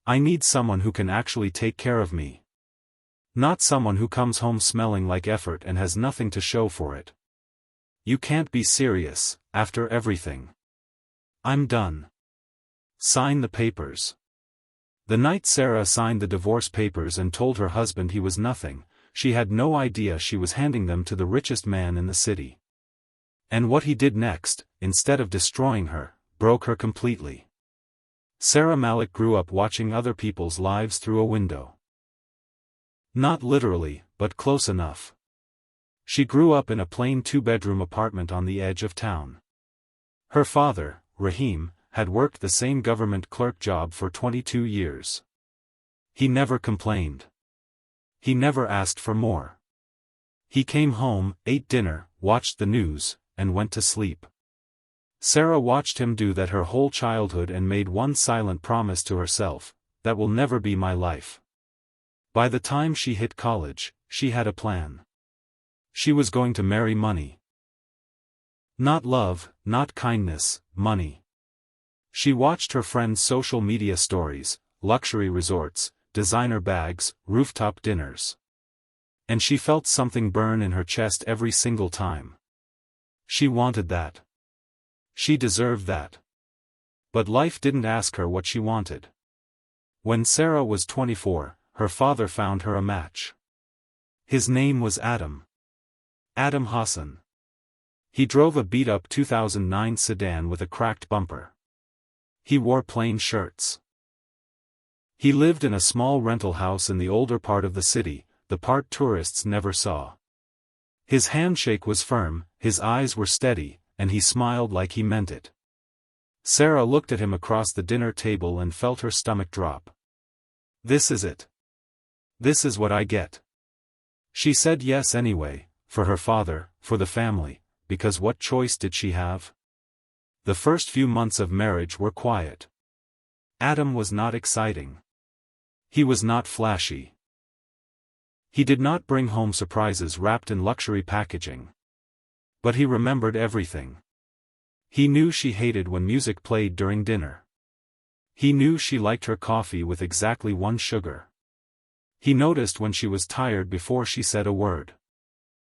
I need someone who can actually take care of me. Not someone who comes home smelling like effort and has nothing to show for it. You can't be serious, after everything. I'm done. Sign the papers. The night Sarah signed the divorce papers and told her husband he was nothing, she had no idea she was handing them to the richest man in the city. And what he did next, instead of destroying her, broke her completely. Sarah Malik grew up watching other people's lives through a window. Not literally, but close enough. She grew up in a plain two-bedroom apartment on the edge of town. Her father, Rahim, had worked the same government clerk job for 22 years. He never complained. He never asked for more. He came home, ate dinner, watched the news, and went to sleep. Sarah watched him do that her whole childhood and made one silent promise to herself, that will never be my life. By the time she hit college, she had a plan. She was going to marry money. Not love, not kindness, money. She watched her friends' social media stories, luxury resorts, designer bags, rooftop dinners. And she felt something burn in her chest every single time. She wanted that. She deserved that. But life didn't ask her what she wanted. When Sarah was 24, her father found her a match. His name was Adam. Adam Hassan. He drove a beat-up 2009 sedan with a cracked bumper. He wore plain shirts. He lived in a small rental house in the older part of the city, the part tourists never saw. His handshake was firm, his eyes were steady, and he smiled like he meant it. Sarah looked at him across the dinner table and felt her stomach drop. This is it. This is what I get. She said yes anyway, for her father, for the family, because what choice did she have? The first few months of marriage were quiet. Adam was not exciting. He was not flashy. He did not bring home surprises wrapped in luxury packaging. But he remembered everything. He knew she hated when music played during dinner. He knew she liked her coffee with exactly 1 sugar. He noticed when she was tired before she said a word.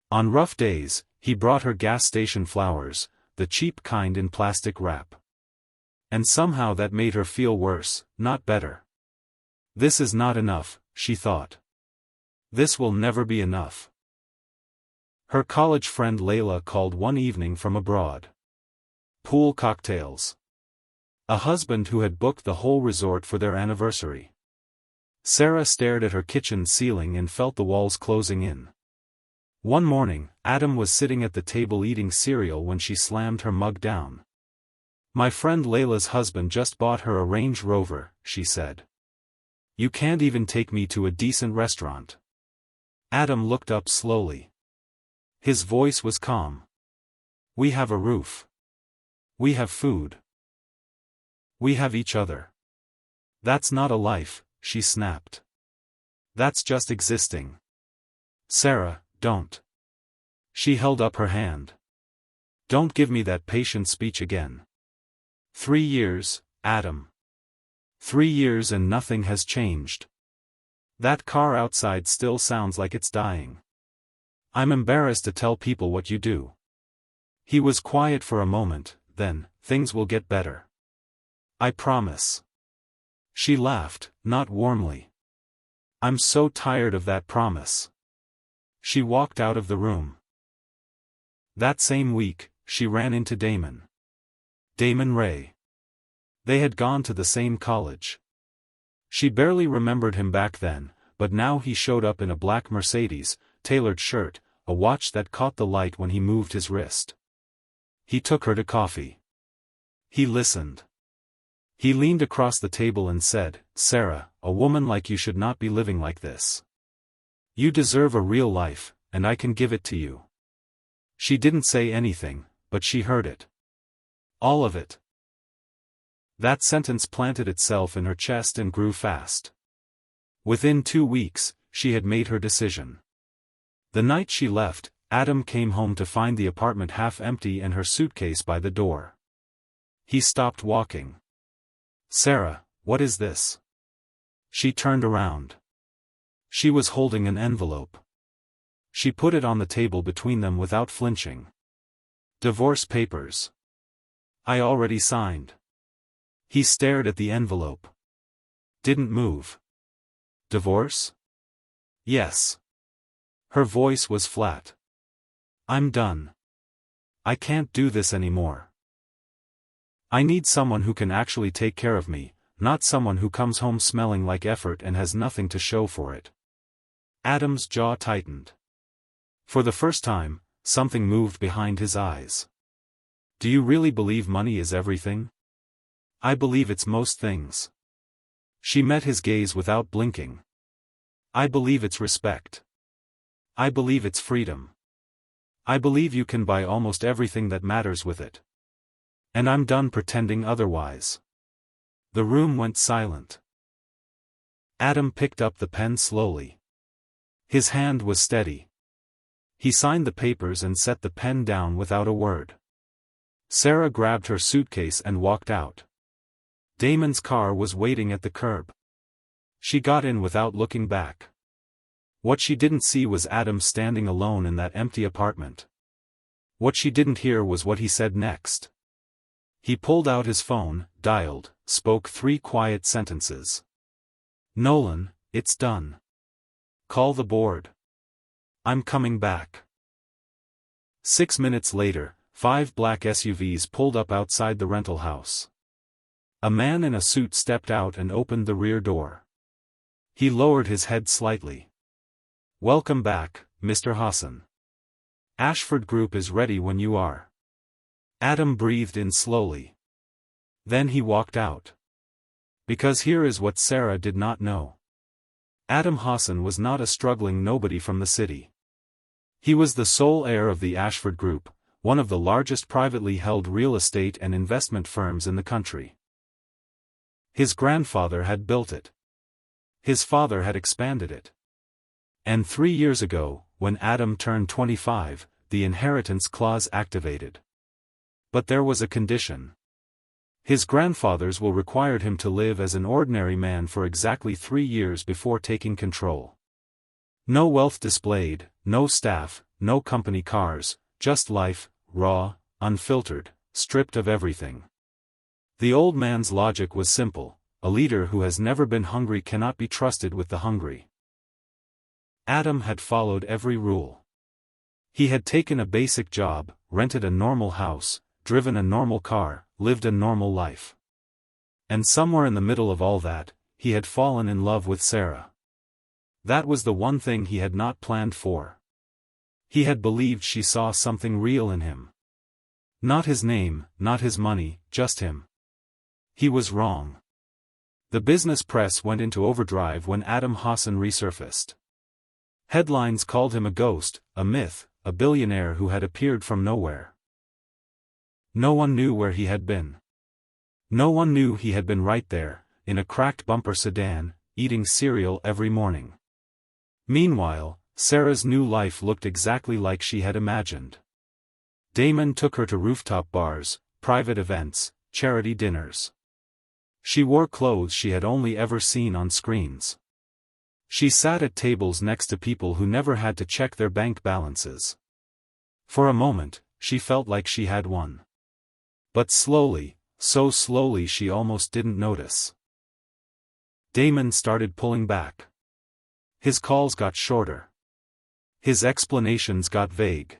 On rough days, he brought her gas station flowers, the cheap kind in plastic wrap. And somehow that made her feel worse, not better. This is not enough, she thought. This will never be enough. Her college friend Layla called one evening from abroad. Pool cocktails. A husband who had booked the whole resort for their anniversary. Sarah stared at her kitchen ceiling and felt the walls closing in. One morning, Adam was sitting at the table eating cereal when she slammed her mug down. My friend Layla's husband just bought her a Range Rover, she said. You can't even take me to a decent restaurant. Adam looked up slowly. His voice was calm. We have a roof. We have food. We have each other. That's not a life, she snapped. That's just existing. Sarah, don't. She held up her hand. Don't give me that patient speech again. 3 years, Adam. 3 years and nothing has changed. That car outside still sounds like it's dying. I'm embarrassed to tell people what you do. He was quiet for a moment, then, things will get better. I promise. She laughed, not warmly. I'm so tired of that promise. She walked out of the room. That same week, she ran into Damon. Damon Ray. They had gone to the same college. She barely remembered him back then, but now he showed up in a black Mercedes, tailored shirt, a watch that caught the light when he moved his wrist. He took her to coffee. He listened. He leaned across the table and said, Sarah, a woman like you should not be living like this. You deserve a real life, and I can give it to you. She didn't say anything, but she heard it. All of it. That sentence planted itself in her chest and grew fast. Within 2 weeks, she had made her decision. The night she left, Adam came home to find the apartment half empty and her suitcase by the door. He stopped walking. Sarah, what is this? She turned around. She was holding an envelope. She put it on the table between them without flinching. Divorce papers. I already signed. He stared at the envelope. Didn't move. Divorce? Yes. Her voice was flat. I'm done. I can't do this anymore. I need someone who can actually take care of me, not someone who comes home smelling like effort and has nothing to show for it. Adam's jaw tightened. For the first time, something moved behind his eyes. Do you really believe money is everything? I believe it's most things. She met his gaze without blinking. I believe it's respect. I believe it's freedom. I believe you can buy almost everything that matters with it. And I'm done pretending otherwise. The room went silent. Adam picked up the pen slowly. His hand was steady. He signed the papers and set the pen down without a word. Sarah grabbed her suitcase and walked out. Damon's car was waiting at the curb. She got in without looking back. What she didn't see was Adam standing alone in that empty apartment. What she didn't hear was what he said next. He pulled out his phone, dialed, spoke 3 quiet sentences. Nolan, it's done. Call the board. I'm coming back. 6 minutes later, 5 black SUVs pulled up outside the rental house. A man in a suit stepped out and opened the rear door. He lowered his head slightly. Welcome back, Mr. Hassan. Ashford Group is ready when you are. Adam breathed in slowly. Then he walked out. Because here is what Sarah did not know. Adam Hassan was not a struggling nobody from the city. He was the sole heir of the Ashford Group, one of the largest privately held real estate and investment firms in the country. His grandfather had built it. His father had expanded it. And 3 years ago, when Adam turned 25, the inheritance clause activated. But there was a condition. His grandfather's will required him to live as an ordinary man for exactly 3 years before taking control. No wealth displayed, no staff, no company cars, just life, raw, unfiltered, stripped of everything. The old man's logic was simple: a leader who has never been hungry cannot be trusted with the hungry. Adam had followed every rule. He had taken a basic job, rented a normal house, driven a normal car, lived a normal life. And somewhere in the middle of all that, he had fallen in love with Sarah. That was the one thing he had not planned for. He had believed she saw something real in him. Not his name, not his money, just him. He was wrong. The business press went into overdrive when Adam Hassan resurfaced. Headlines called him a ghost, a myth, a billionaire who had appeared from nowhere. No one knew where he had been. No one knew he had been right there, in a cracked bumper sedan, eating cereal every morning. Meanwhile, Sarah's new life looked exactly like she had imagined. Damon took her to rooftop bars, private events, charity dinners. She wore clothes she had only ever seen on screens. She sat at tables next to people who never had to check their bank balances. For a moment, she felt like she had won. But slowly, so slowly she almost didn't notice. Damon started pulling back. His calls got shorter. His explanations got vague.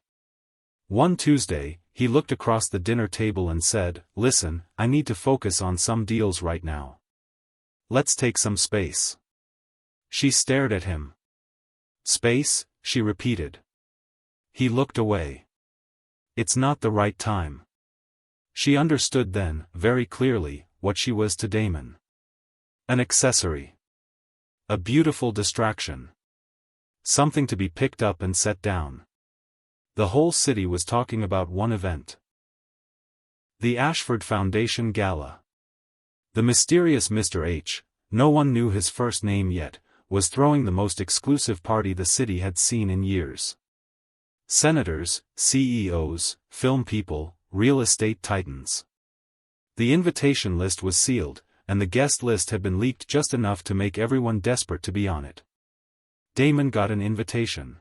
One Tuesday, he looked across the dinner table and said, "Listen, I need to focus on some deals right now. Let's take some space." She stared at him. "Space?" she repeated. He looked away. "It's not the right time." She understood then, very clearly, what she was to Damon. An accessory. A beautiful distraction. Something to be picked up and set down. The whole city was talking about one event. The Ashford Foundation Gala. The mysterious Mr. H, no one knew his first name yet, was throwing the most exclusive party the city had seen in years. Senators, CEOs, film people, real estate titans. The invitation list was sealed, and the guest list had been leaked just enough to make everyone desperate to be on it. Damon got an invitation.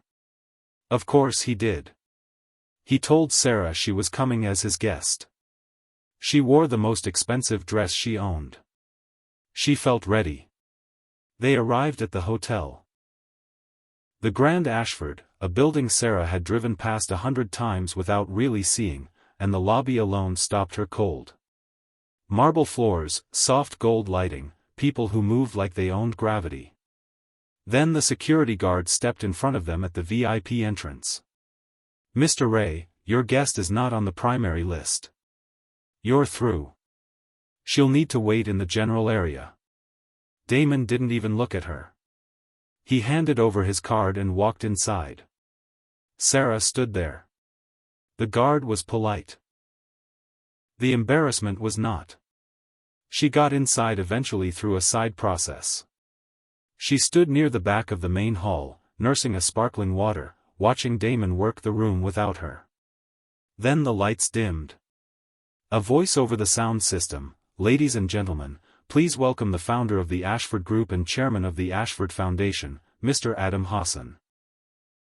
Of course he did. He told Sarah she was coming as his guest. She wore the most expensive dress she owned. She felt ready. They arrived at the hotel. The Grand Ashford, a building Sarah had driven past 100 times without really seeing, and the lobby alone stopped her cold. Marble floors, soft gold lighting, people who moved like they owned gravity. Then the security guard stepped in front of them at the VIP entrance. "Mr. Ray, your guest is not on the primary list. You're through. She'll need to wait in the general area." Damon didn't even look at her. He handed over his card and walked inside. Sarah stood there. The guard was polite. The embarrassment was not. She got inside eventually through a side process. She stood near the back of the main hall, nursing a sparkling water, watching Damon work the room without her. Then the lights dimmed. A voice over the sound system: "Ladies and gentlemen, please welcome the founder of the Ashford Group and chairman of the Ashford Foundation, Mr. Adam Hassan."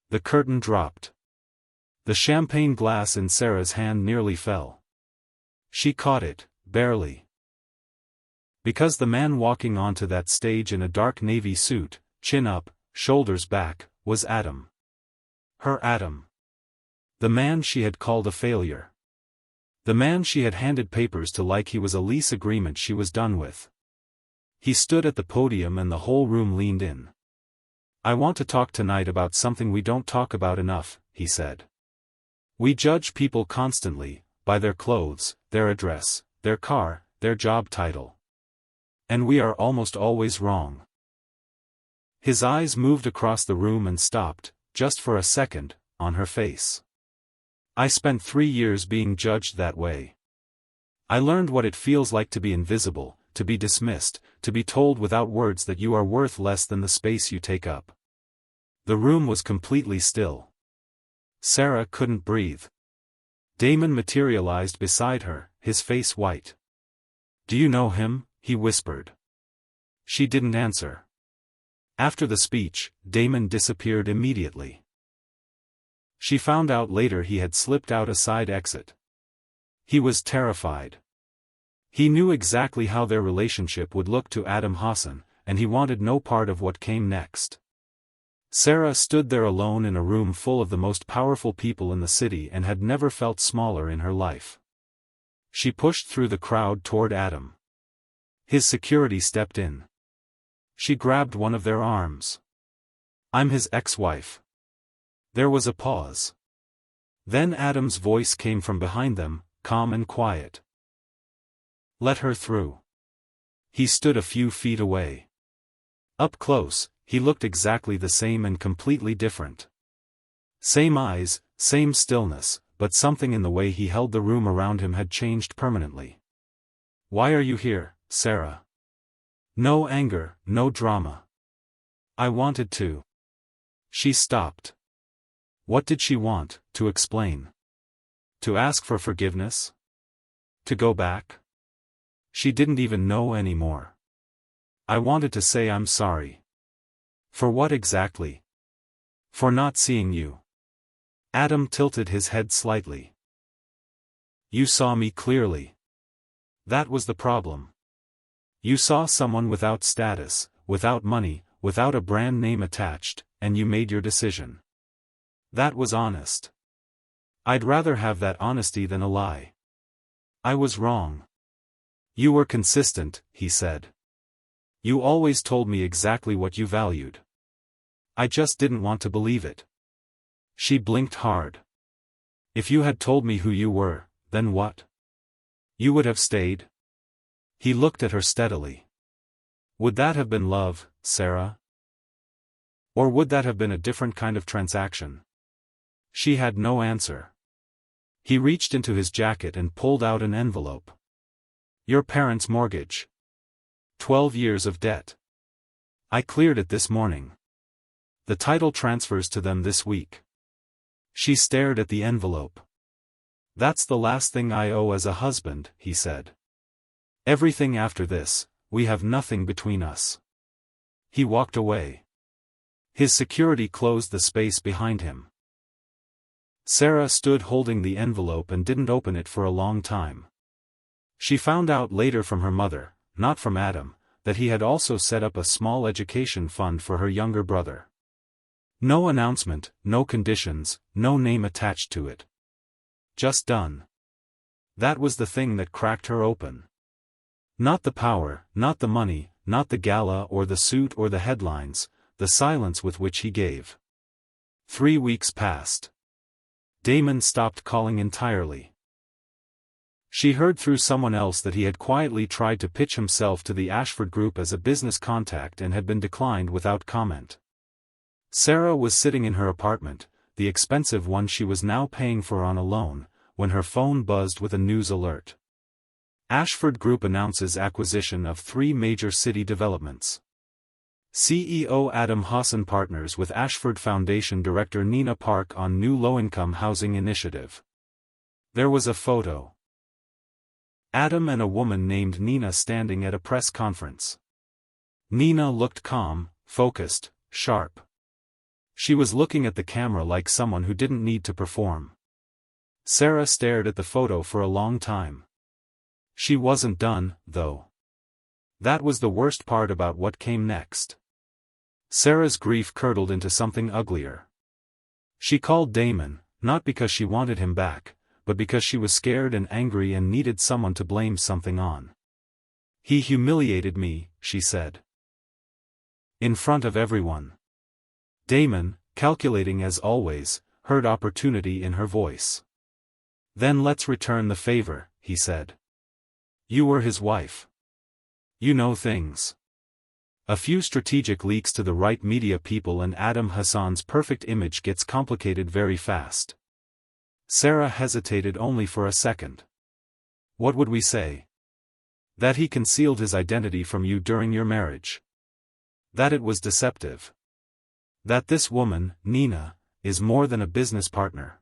The curtain dropped. The champagne glass in Sarah's hand nearly fell. She caught it, barely. Because the man walking onto that stage in a dark navy suit, chin up, shoulders back, was Adam. Her Adam. The man she had called a failure. The man she had handed papers to like he was a lease agreement she was done with. He stood at the podium and the whole room leaned in. "I want to talk tonight about something we don't talk about enough," he said. "We judge people constantly, by their clothes, their address, their car, their job title. And we are almost always wrong." His eyes moved across the room and stopped, just for a second, on her face. "I spent 3 years being judged that way. I learned what it feels like to be invisible, to be dismissed, to be told without words that you are worth less than the space you take up." The room was completely still. Sarah couldn't breathe. Damon materialized beside her, his face white. "Do you know him?" he whispered. She didn't answer. After the speech, Damon disappeared immediately. She found out later he had slipped out a side exit. He was terrified. He knew exactly how their relationship would look to Adam Hassan, and he wanted no part of what came next. Sarah stood there alone in a room full of the most powerful people in the city and had never felt smaller in her life. She pushed through the crowd toward Adam. His security stepped in. She grabbed one of their arms. "I'm his ex-wife." There was a pause. Then Adam's voice came from behind them, calm and quiet. "Let her through." He stood a few feet away. Up close, he looked exactly the same and completely different. Same eyes, same stillness, but something in the way he held the room around him had changed permanently. "Why are you here, Sarah?" No anger, no drama. "I wanted to." She stopped. What did she want? To explain? To ask for forgiveness? To go back? She didn't even know anymore. "I wanted to say I'm sorry." For what exactly? For not seeing you. Adam tilted his head slightly. "You saw me clearly. That was the problem. You saw someone without status, without money, without a brand name attached, and you made your decision. That was honest. I'd rather have that honesty than a lie. I was wrong." "You were consistent," he said. "You always told me exactly what you valued. I just didn't want to believe it." She blinked hard. "If you had told me who you were, then what? You would have stayed?" He looked at her steadily. "Would that have been love, Sarah? Or would that have been a different kind of transaction?" She had no answer. He reached into his jacket and pulled out an envelope. "Your parents' mortgage. 12 years of debt. I cleared it this morning. The title transfers to them this week." She stared at the envelope. "That's the last thing I owe as a husband," he said. "Everything after this, we have nothing between us." He walked away. His security closed the space behind him. Sarah stood holding the envelope and didn't open it for a long time. She found out later from her mother, not from Adam, that he had also set up a small education fund for her younger brother. No announcement, no conditions, no name attached to it. Just done. That was the thing that cracked her open. Not the power, not the money, not the gala or the suit or the headlines, the silence with which he gave. 3 weeks passed. Damon stopped calling entirely. She heard through someone else that he had quietly tried to pitch himself to the Ashford Group as a business contact and had been declined without comment. Sarah was sitting in her apartment, the expensive one she was now paying for on a loan, when her phone buzzed with a news alert. Ashford Group announces acquisition of 3 major city developments. CEO Adam Hassan partners with Ashford Foundation Director Nina Park on new low-income housing initiative. There was a photo. Adam and a woman named Nina standing at a press conference. Nina looked calm, focused, sharp. She was looking at the camera like someone who didn't need to perform. Sarah stared at the photo for a long time. She wasn't done, though. That was the worst part about what came next. Sarah's grief curdled into something uglier. She called Damon, not because she wanted him back, but because she was scared and angry and needed someone to blame something on. "He humiliated me," she said. In front of everyone. Damon, calculating as always, heard opportunity in her voice. "Then let's return the favor," he said. "You were his wife. You know things." A few strategic leaks to the right media people and Adam Hassan's perfect image gets complicated very fast. Sarah hesitated only for a second. "What would we say? That he concealed his identity from you during your marriage. That it was deceptive. That this woman, Nina, is more than a business partner.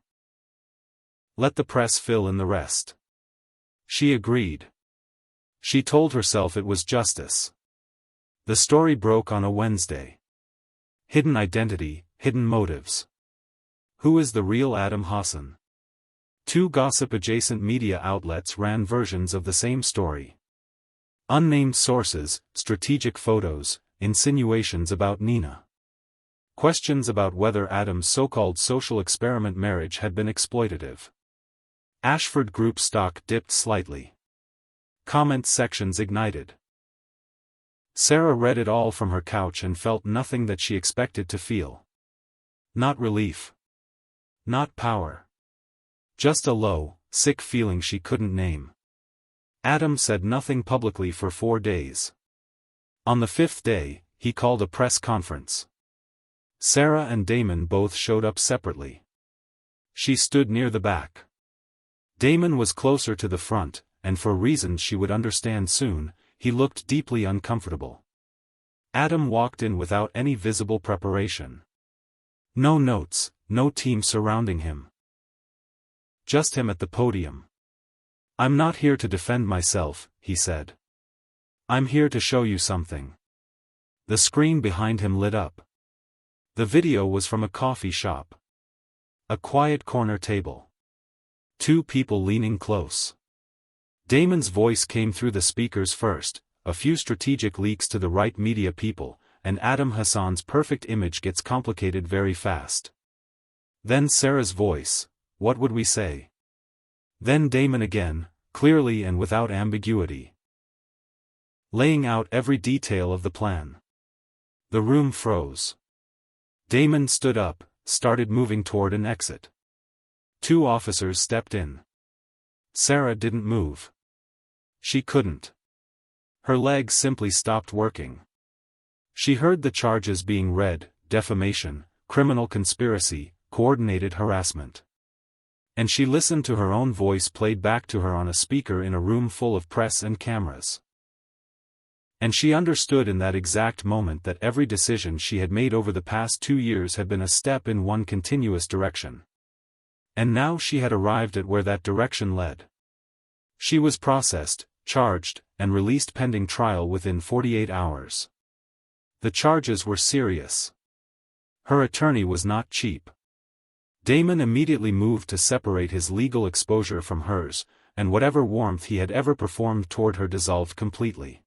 Let the press fill in the rest." She agreed. She told herself it was justice. The story broke on a Wednesday. Hidden identity, hidden motives. Who is the real Adam Hassan? 2 gossip-adjacent media outlets ran versions of the same story. Unnamed sources, strategic photos, insinuations about Nina. Questions about whether Adam's so-called social experiment marriage had been exploitative. Ashford Group stock dipped slightly. Comment sections ignited. Sarah read it all from her couch and felt nothing that she expected to feel. Not relief. Not power. Just a low, sick feeling she couldn't name. Adam said nothing publicly for 4 days. On the 5th day, he called a press conference. Sarah and Damon both showed up separately. She stood near the back. Damon was closer to the front, and for reasons she would understand soon, he looked deeply uncomfortable. Adam walked in without any visible preparation. No notes, no team surrounding him. Just him at the podium. "I'm not here to defend myself," he said. "I'm here to show you something." The screen behind him lit up. The video was from a coffee shop. A quiet corner table. 2 people leaning close. Damon's voice came through the speakers first, a few strategic leaks to the right media people, and Adam Hassan's perfect image gets complicated very fast. Then Sarah's voice, "What would we say?" Then Damon again, clearly and without ambiguity. Laying out every detail of the plan. The room froze. Damon stood up, started moving toward an exit. 2 officers stepped in. Sarah didn't move. She couldn't. Her legs simply stopped working. She heard the charges being read: defamation, criminal conspiracy, coordinated harassment. And she listened to her own voice played back to her on a speaker in a room full of press and cameras. And she understood in that exact moment that every decision she had made over the past 2 years had been a step in one continuous direction. And now she had arrived at where that direction led. She was processed, charged, and released pending trial within 48 hours. The charges were serious. Her attorney was not cheap. Damon immediately moved to separate his legal exposure from hers, and whatever warmth he had ever performed toward her dissolved completely.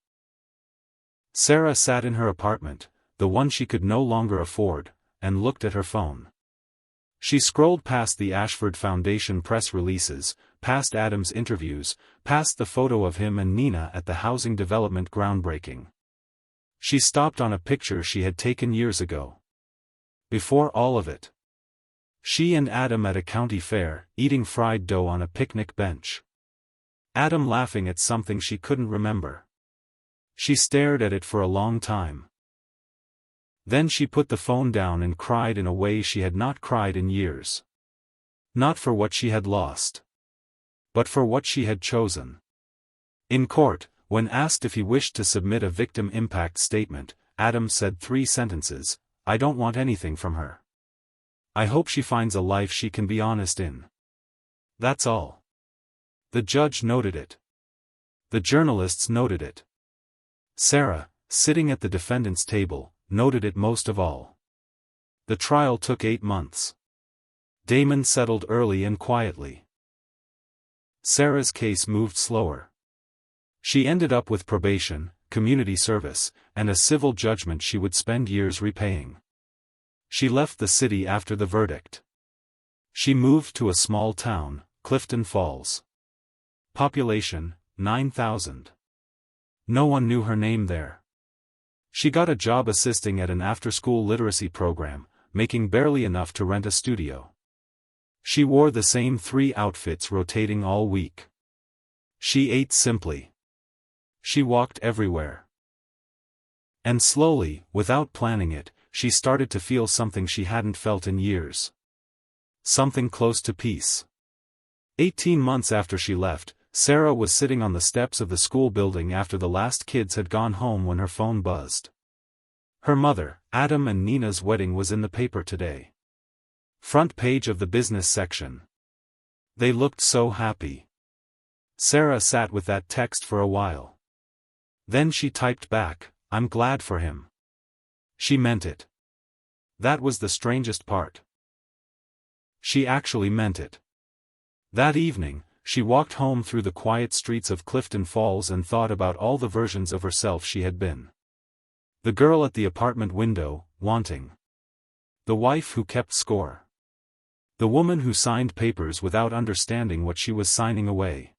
Sarah sat in her apartment, the one she could no longer afford, and looked at her phone. She scrolled past the Ashford Foundation press releases, past Adam's interviews, past the photo of him and Nina at the housing development groundbreaking. She stopped on a picture she had taken years ago. Before all of it. She and Adam at a county fair, eating fried dough on a picnic bench. Adam laughing at something she couldn't remember. She stared at it for a long time. Then she put the phone down and cried in a way she had not cried in years. Not for what she had lost, but for what she had chosen. In court, when asked if he wished to submit a victim impact statement, Adam said 3 sentences: "I don't want anything from her. I hope she finds a life she can be honest in. That's all." The judge noted it. The journalists noted it. Sarah, sitting at the defendant's table, noted it most of all. The trial took 8 months. Damon settled early and quietly. Sarah's case moved slower. She ended up with probation, community service, and a civil judgment she would spend years repaying. She left the city after the verdict. She moved to a small town, Clifton Falls. Population, 9,000. No one knew her name there. She got a job assisting at an after-school literacy program, making barely enough to rent a studio. She wore the same 3 outfits rotating all week. She ate simply. She walked everywhere. And slowly, without planning it, she started to feel something she hadn't felt in years. Something close to peace. 18 months after she left, Sarah was sitting on the steps of the school building after the last kids had gone home when her phone buzzed. Her mother, Adam and Nina's wedding was in the paper today. Front page of the business section. They looked so happy. Sarah sat with that text for a while. Then she typed back, "I'm glad for him." She meant it. That was the strangest part. She actually meant it. That evening, she walked home through the quiet streets of Clifton Falls and thought about all the versions of herself she had been. The girl at the apartment window, wanting. The wife who kept score. The woman who signed papers without understanding what she was signing away.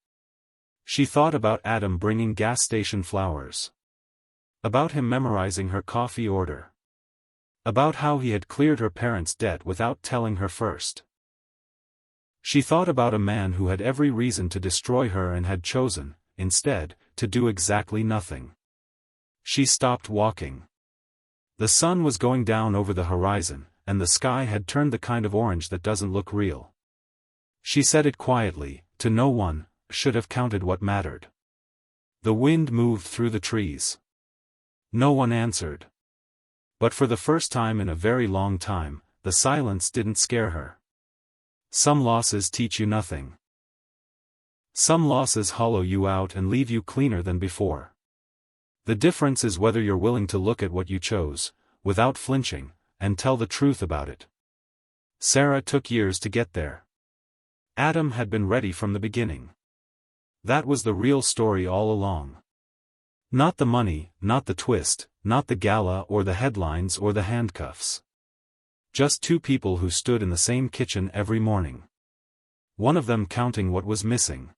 She thought about Adam bringing gas station flowers. About him memorizing her coffee order. About how he had cleared her parents' debt without telling her first. She thought about a man who had every reason to destroy her and had chosen, instead, to do exactly nothing. She stopped walking. The sun was going down over the horizon, and the sky had turned the kind of orange that doesn't look real. She said it quietly, to no one, should have counted what mattered. The wind moved through the trees. No one answered. But for the first time in a very long time, the silence didn't scare her. Some losses teach you nothing. Some losses hollow you out and leave you cleaner than before. The difference is whether you're willing to look at what you chose, without flinching, and tell the truth about it. Sarah took years to get there. Adam had been ready from the beginning. That was the real story all along. Not the money, not the twist, not the gala or the headlines or the handcuffs. Just 2 people who stood in the same kitchen every morning. One of them counting what was missing.